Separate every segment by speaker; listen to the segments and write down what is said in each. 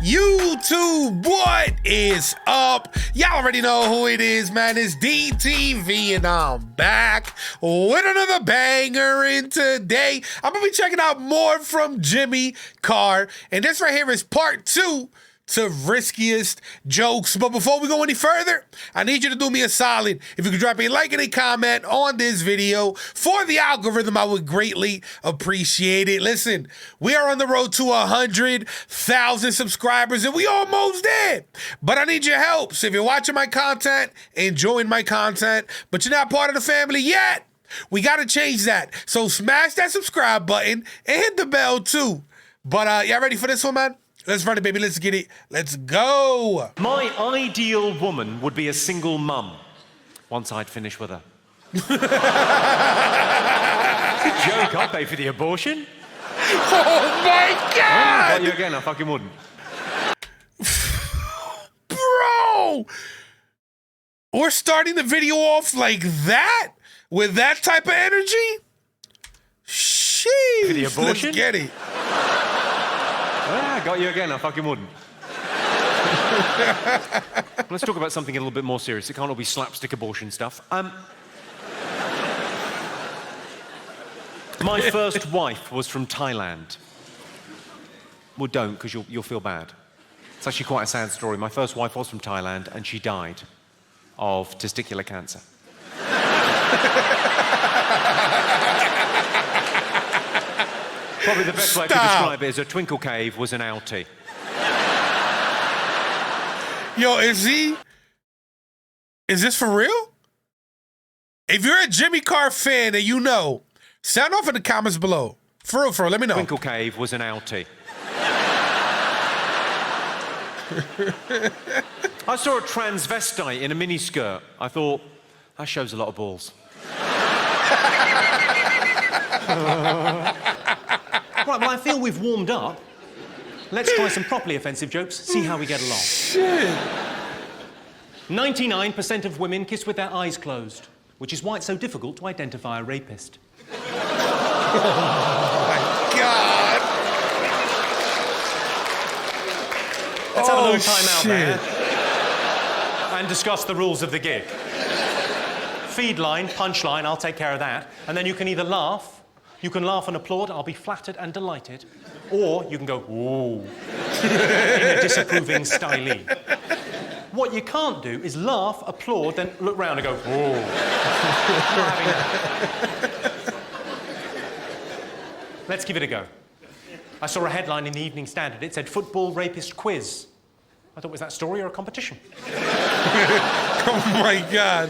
Speaker 1: YouTube, what is up? Y'all already know who it is, man. It's DTV, and I'm back with another banger. And today, I'm gonna be checking out more from Jimmy Carr, and this right here is part 2 to Riskiest jokes. But before we go any further, I need you to do me a solid. If you could drop a like and a comment on this video for the algorithm, I would greatly appreciate it. Listen, we are on the road to 100,000 subscribers, and we almost there. But I need your help. So if you're watching my content, enjoying my content, but you're not part of the family yet, we got to change that. So smash that subscribe button and hit the bell too. But y'all ready for this one, man? Let's run it, baby. Let's get it. Let's go.
Speaker 2: My ideal woman would be a single mum once I'd finished with her. Joke, I'd pay for the abortion.
Speaker 1: Oh, my God.
Speaker 2: But you again, I fucking wouldn't.
Speaker 1: Bro. We're starting the video off like that? With that type of energy? Sheesh.
Speaker 2: For the abortion?
Speaker 1: Let's get it.
Speaker 2: Ah, got you again, I fucking wouldn't. Let's talk about something a little bit more serious. It can't all be slapstick abortion stuff. My first wife was from Thailand. Well, don't, because you'll feel bad. It's actually quite a sad story. My first wife was from Thailand, and she died of testicular cancer. Probably the best way to describe it is a twinkle cave was an outie.
Speaker 1: Yo, is this for real? If you're a Jimmy Carr fan and you know, sound off in the comments below. For real, let me know.
Speaker 2: Twinkle cave was an outie. I saw a transvestite in a miniskirt. I thought, that shows a lot of balls. Right, well, I feel we've warmed up. Let's try some properly offensive jokes, see how we get along.
Speaker 1: Shit.
Speaker 2: 99% of women kiss with their eyes closed, which is why it's so difficult to identify a rapist.
Speaker 1: Oh, my God.
Speaker 2: Let's have a little time out there and discuss the rules of the gig. Feed line, punch line, I'll take care of that. And then you can either laugh, you can laugh and applaud, I'll be flattered and delighted, or you can go, ooh, in a disapproving stylee. What you can't do is laugh, applaud, then look round and go, ooh. Not having that. Let's give it a go. I saw a headline in the Evening Standard. It said, football rapist quiz. I thought, was that story or a competition?
Speaker 1: Oh, my God.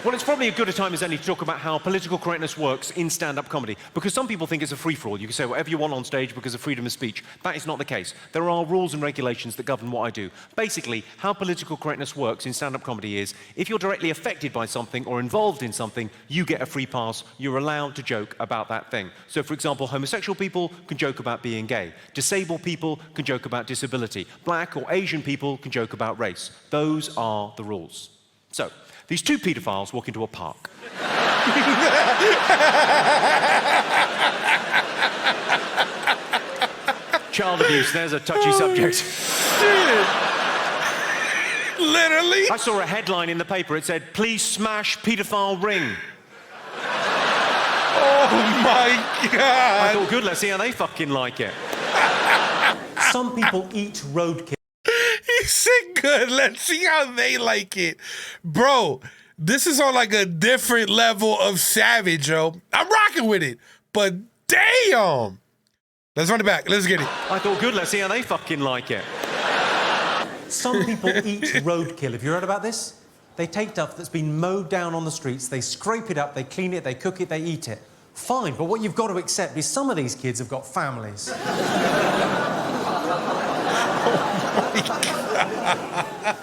Speaker 2: Well, it's probably as good a time as any to talk about how political correctness works in stand-up comedy, because some people think it's a free-for-all. You can say whatever you want on stage because of freedom of speech. That is not the case. There are rules and regulations that govern what I do. Basically, how political correctness works in stand-up comedy is, if you're directly affected by something or involved in something, you get a free pass. You're allowed to joke about that thing. So, for example, homosexual people can joke about being gay. Disabled people can joke about disability. Black or Asian people can joke about race. Those are the rules. So, these two paedophiles walk into a park. Child abuse, there's a touchy subject.
Speaker 1: Shit. Literally?
Speaker 2: I saw a headline in the paper. It said, please smash paedophile ring.
Speaker 1: Oh, my God.
Speaker 2: I thought, good, let's see how they fucking like it. Some people eat roadkill.
Speaker 1: He said, good, let's see how they like it. Bro, this is on like a different level of savage, yo. I'm rocking with it, but damn. Let's run it back. Let's get it.
Speaker 2: I thought, good, let's see how they fucking like it.
Speaker 3: Some people eat roadkill. Have you heard about this? They take stuff that's been mowed down on the streets, they scrape it up, they clean it, they cook it, they eat it. Fine, but what you've got to accept is some of these kids have got families.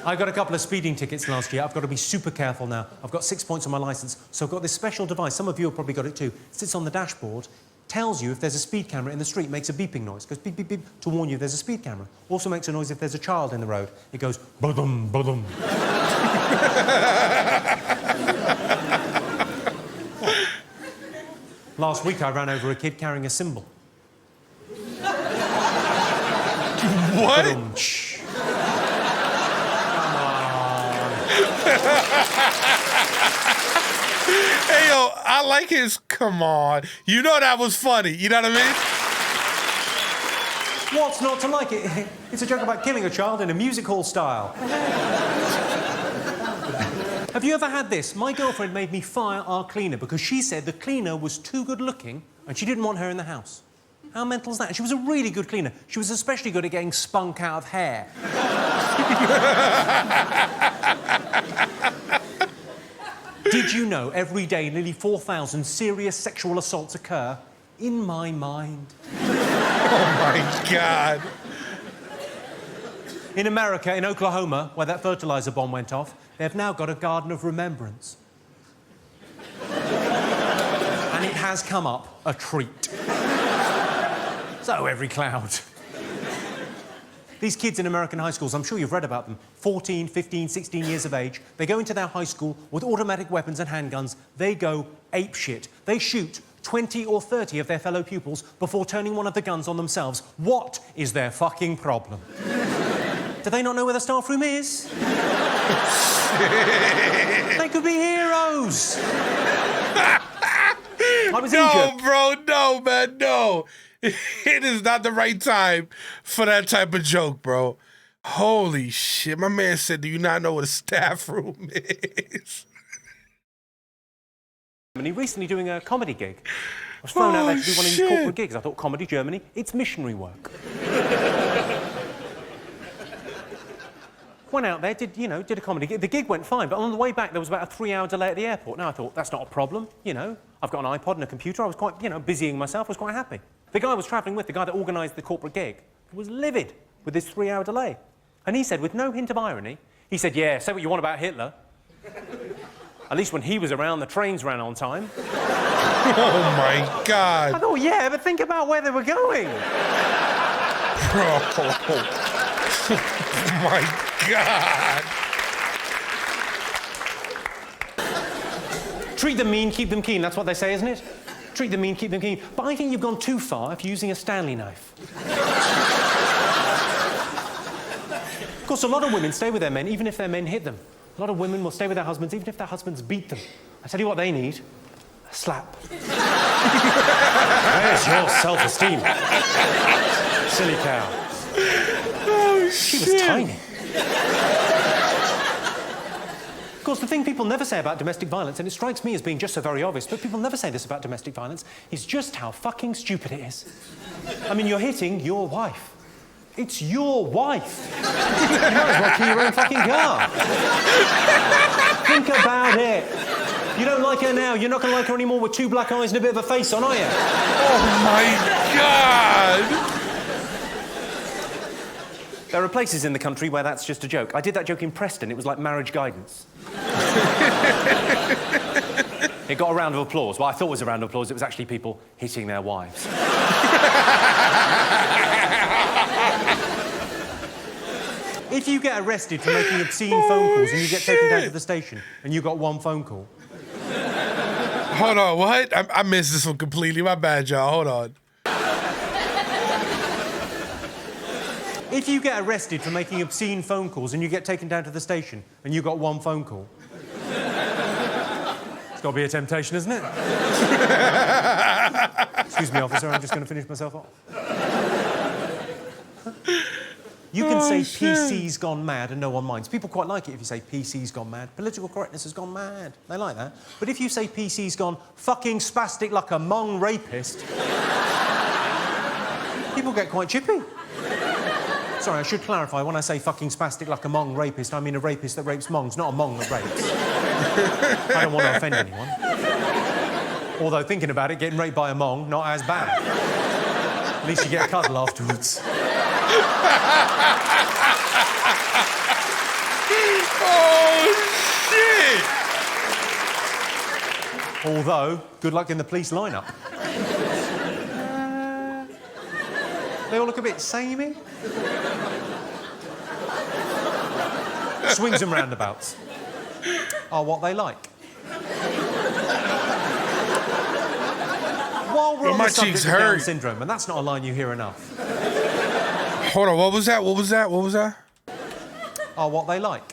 Speaker 3: I got a couple of speeding tickets last year. I've got to be super careful now. I've got 6 points on my licence, so I've got this special device. Some of you have probably got it too. It sits on the dashboard, tells you if there's a speed camera in the street, makes a beeping noise. It goes beep, beep, beep to warn you if there's a speed camera. Also makes a noise if there's a child in the road. It goes ba-dum, ba-dum. Last week I ran over a kid carrying a cymbal.
Speaker 1: What? Hey, yo, I like his come on. You know that was funny. You know what I mean?
Speaker 3: What's not to like it? It's a joke about killing a child in a music hall style. Have you ever had this? My girlfriend made me fire our cleaner because she said the cleaner was too good looking and she didn't want her in the house. How mental is that? And she was a really good cleaner. She was especially good at getting spunk out of hair. Did you know every day nearly 4,000 serious sexual assaults occur? In my mind.
Speaker 1: Oh, my God.
Speaker 3: In America, in Oklahoma, where that fertilizer bomb went off, they've now got a garden of remembrance. And it has come up a treat. So every cloud. These kids in American high schools, I'm sure you've read about them, 14, 15, 16 years of age, they go into their high school with automatic weapons and handguns. They go apeshit. They shoot 20 or 30 of their fellow pupils before turning one of the guns on themselves. What is their fucking problem? Do they not know where the staff room is? They could be heroes. I was injured.
Speaker 1: Bro, no, man, no. It is not the right time for that type of joke, bro. Holy shit. My man said, do you not know what a staff room is?
Speaker 3: Germany recently doing a comedy gig. I was flown out there to do one of these corporate gigs. I thought, comedy, Germany, it's missionary work. Went out there, did a comedy gig. The gig went fine, but on the way back, there was about a 3-hour delay at the airport. Now, I thought, that's not a problem, I've got an iPod and a computer. I was quite, busying myself. I was quite happy. The guy I was travelling with, the guy that organised the corporate gig, was livid with this 3-hour delay. And he said, with no hint of irony, he said, yeah, say what you want about Hitler. At least when he was around, the trains ran on time.
Speaker 1: Oh, my God.
Speaker 3: I thought, yeah, but think about where they were going.
Speaker 1: Bro. My God.
Speaker 3: Treat them mean, keep them keen. That's what they say, isn't it? Treat them mean, keep them keen. But I think you've gone too far if you're using a Stanley knife. Of course, a lot of women stay with their men even if their men hit them. A lot of women will stay with their husbands even if their husbands beat them. I tell you what they need. A slap. Where's your self-esteem? Silly cow.
Speaker 1: Oh,
Speaker 3: she was tiny. Of course, the thing people never say about domestic violence, and it strikes me as being just so very obvious, but people never say this about domestic violence, is just how fucking stupid it is. I mean, you're hitting your wife. It's your wife. You might as well key your own fucking car. Think about it. You don't like her now, you're not going to like her anymore with 2 black eyes and a bit of a face on, are you?
Speaker 1: Oh, my God.
Speaker 3: There are places in the country where that's just a joke. I did that joke in Preston. It was like marriage guidance. It got a round of applause. Well, I thought it was a round of applause. It was actually people hitting their wives. If you get arrested for making obscene phone calls and you get taken down to the station and you got 1 phone call...
Speaker 1: Hold on, what? I missed this one completely. My bad, y'all. Hold on.
Speaker 3: If you get arrested for making obscene phone calls and you get taken down to the station and you got 1 phone call... It's got to be a temptation, isn't it? Excuse me, officer, I'm just going to finish myself off. You can say PC's gone mad and no one minds. People quite like it if you say PC's gone mad. Political correctness has gone mad. They like that. But if you say PC's gone fucking spastic like a Hmong rapist... people get quite chippy. Sorry, I should clarify. When I say fucking spastic like a Hmong rapist, I mean a rapist that rapes Hmongs, not a Hmong that rapes. I don't want to offend anyone. Although, thinking about it, getting raped by a Hmong, not as bad. At least you get a cuddle afterwards.
Speaker 1: Oh, shit!
Speaker 3: Although, good luck in the police lineup. They all look a bit samey. Swings and roundabouts are what they like. While we're on the subject of Down syndrome, and that's not a line you hear enough.
Speaker 1: Hold on, what was that? What was that? What was that?
Speaker 3: Are what they like.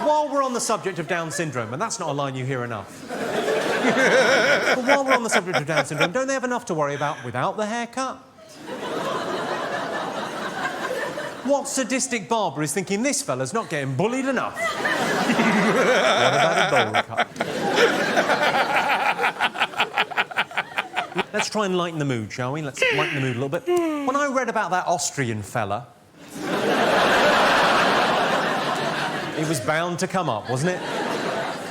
Speaker 3: While we're on the subject of Down syndrome, and that's not a line you hear enough. But while we're on the subject of Down syndrome, don't they have enough to worry about without the haircut? What sadistic barber is thinking this fella's not getting bullied enough? What about a bowl cut? Let's try and lighten the mood, shall we? Let's lighten the mood a little bit. When I read about that Austrian fella, it was bound to come up, wasn't it?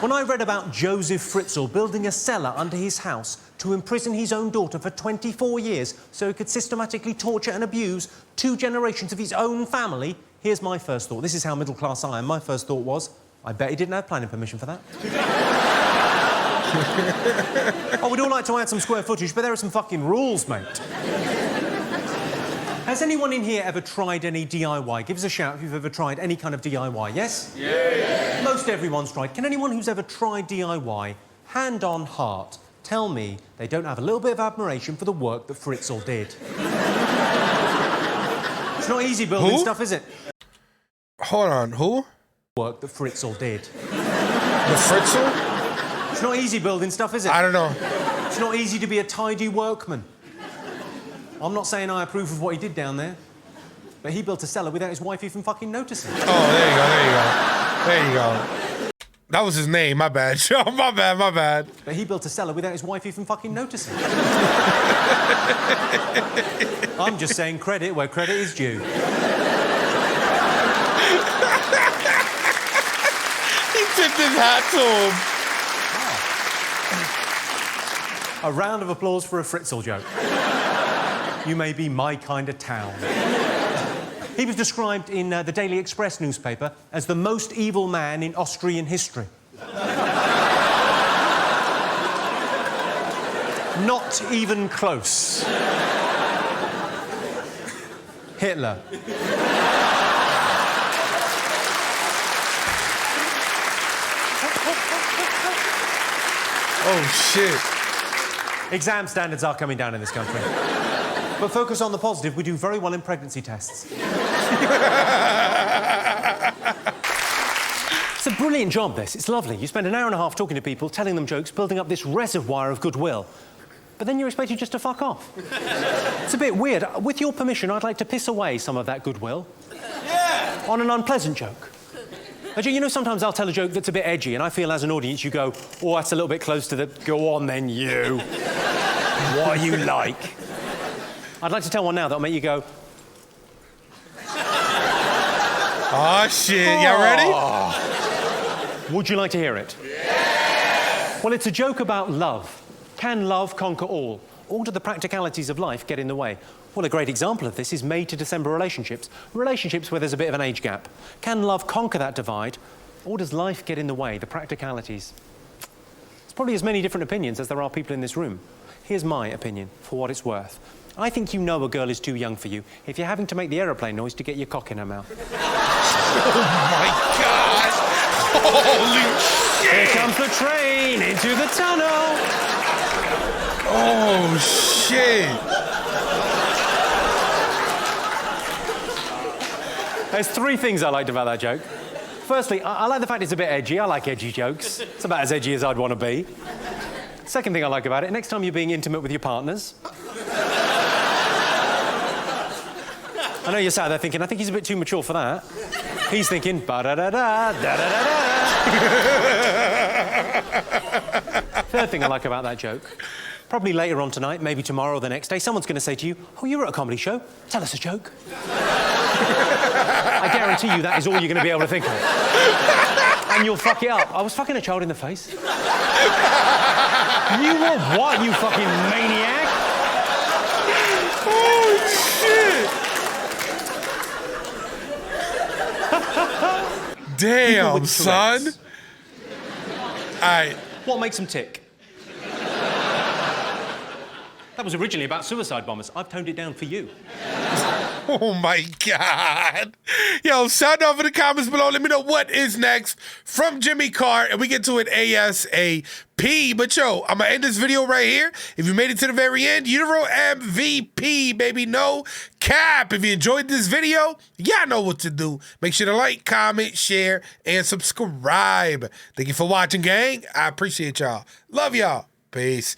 Speaker 3: When I read about Joseph Fritzl building a cellar under his house to imprison his own daughter for 24 years so he could systematically torture and abuse 2 generations of his own family, here's my first thought. This is how middle class I am. My first thought was, I bet he didn't have planning permission for that. Oh, we'd all like to add some square footage, but there are some fucking rules, mate. Has anyone in here ever tried any DIY? Give us a shout if you've ever tried any kind of DIY, yes? Yeah. Most everyone's tried. Can anyone who's ever tried DIY, hand on heart, tell me they don't have a little bit of admiration for the work that Fritzl did? It's not easy building stuff, is it?
Speaker 1: Hold on, who?
Speaker 3: Work that Fritzl did.
Speaker 1: The Fritzl?
Speaker 3: It's not easy building stuff, is it?
Speaker 1: I don't know.
Speaker 3: It's not easy to be a tidy workman. I'm not saying I approve of what he did down there, but he built a cellar without his wife even fucking noticing.
Speaker 1: Oh, there you go, there you go. There you go. That was his name, my bad. Oh, my bad, my bad.
Speaker 3: But he built a cellar without his wife even fucking noticing. I'm just saying credit where credit is due.
Speaker 1: He tipped his hat to him.
Speaker 3: A round of applause for a Fritzl joke. You may be my kind of town. He was described in the Daily Express newspaper as the most evil man in Austrian history. Not even close. Hitler.
Speaker 1: Oh, shit.
Speaker 3: Exam standards are coming down in this country. But focus on the positive. We do very well in pregnancy tests. It's a brilliant job, this. It's lovely. You spend an hour and a half talking to people, telling them jokes, building up this reservoir of goodwill. But then you're expected just to fuck off. It's a bit weird. With your permission, I'd like to piss away some of that goodwill. Yeah! On an unpleasant joke. You know, sometimes I'll tell a joke that's a bit edgy, and I feel as an audience you go, oh, that's a little bit close to the... Go on, then, you. What are you like? I'd like to tell one now that'll make you go...
Speaker 1: Oh, shit. Y'all ready?
Speaker 3: Would you like to hear it? Yeah! Well, it's a joke about love. Can love conquer all? Or do the practicalities of life get in the way? Well, a great example of this is May to December relationships. Relationships where there's a bit of an age gap. Can love conquer that divide? Or does life get in the way, the practicalities? There's probably as many different opinions as there are people in this room. Here's my opinion, for what it's worth. I think you know a girl is too young for you if you're having to make the aeroplane noise to get your cock in her mouth.
Speaker 1: Oh, my God! Holy shit!
Speaker 3: Here comes the train into the tunnel!
Speaker 1: Oh, shit!
Speaker 3: There's 3 things I liked about that joke. Firstly, I like the fact it's a bit edgy. I like edgy jokes. It's about as edgy as I'd want to be. Second thing I like about it, next time you're being intimate with your partners... I know you're sat there thinking, I think he's a bit too mature for that. He's thinking, ba-da-da-da, da-da-da-da. Third thing I like about that joke, probably later on tonight, maybe tomorrow or the next day, someone's going to say to you, oh, you were at a comedy show, tell us a joke. I guarantee you that is all you're going to be able to think of. And you'll fuck it up. I was fucking a child in the face. You were what, you fucking maniac?
Speaker 1: Oh, shit! Damn, son.
Speaker 3: Tourette's.
Speaker 1: All right.
Speaker 3: What makes them tick? That was originally about suicide bombers. I've toned it down for you.
Speaker 1: Oh my God. Yo, sound off in the comments below. Let me know what is next from Jimmy Carr, and we get to it ASAP. But yo, I'm gonna end this video right here. If you made it to the very end, Euro MVP, baby, no cap. If you enjoyed this video, y'all know what to do. Make sure to like, comment, share, and subscribe. Thank you for watching, gang. I appreciate y'all. Love y'all. Peace.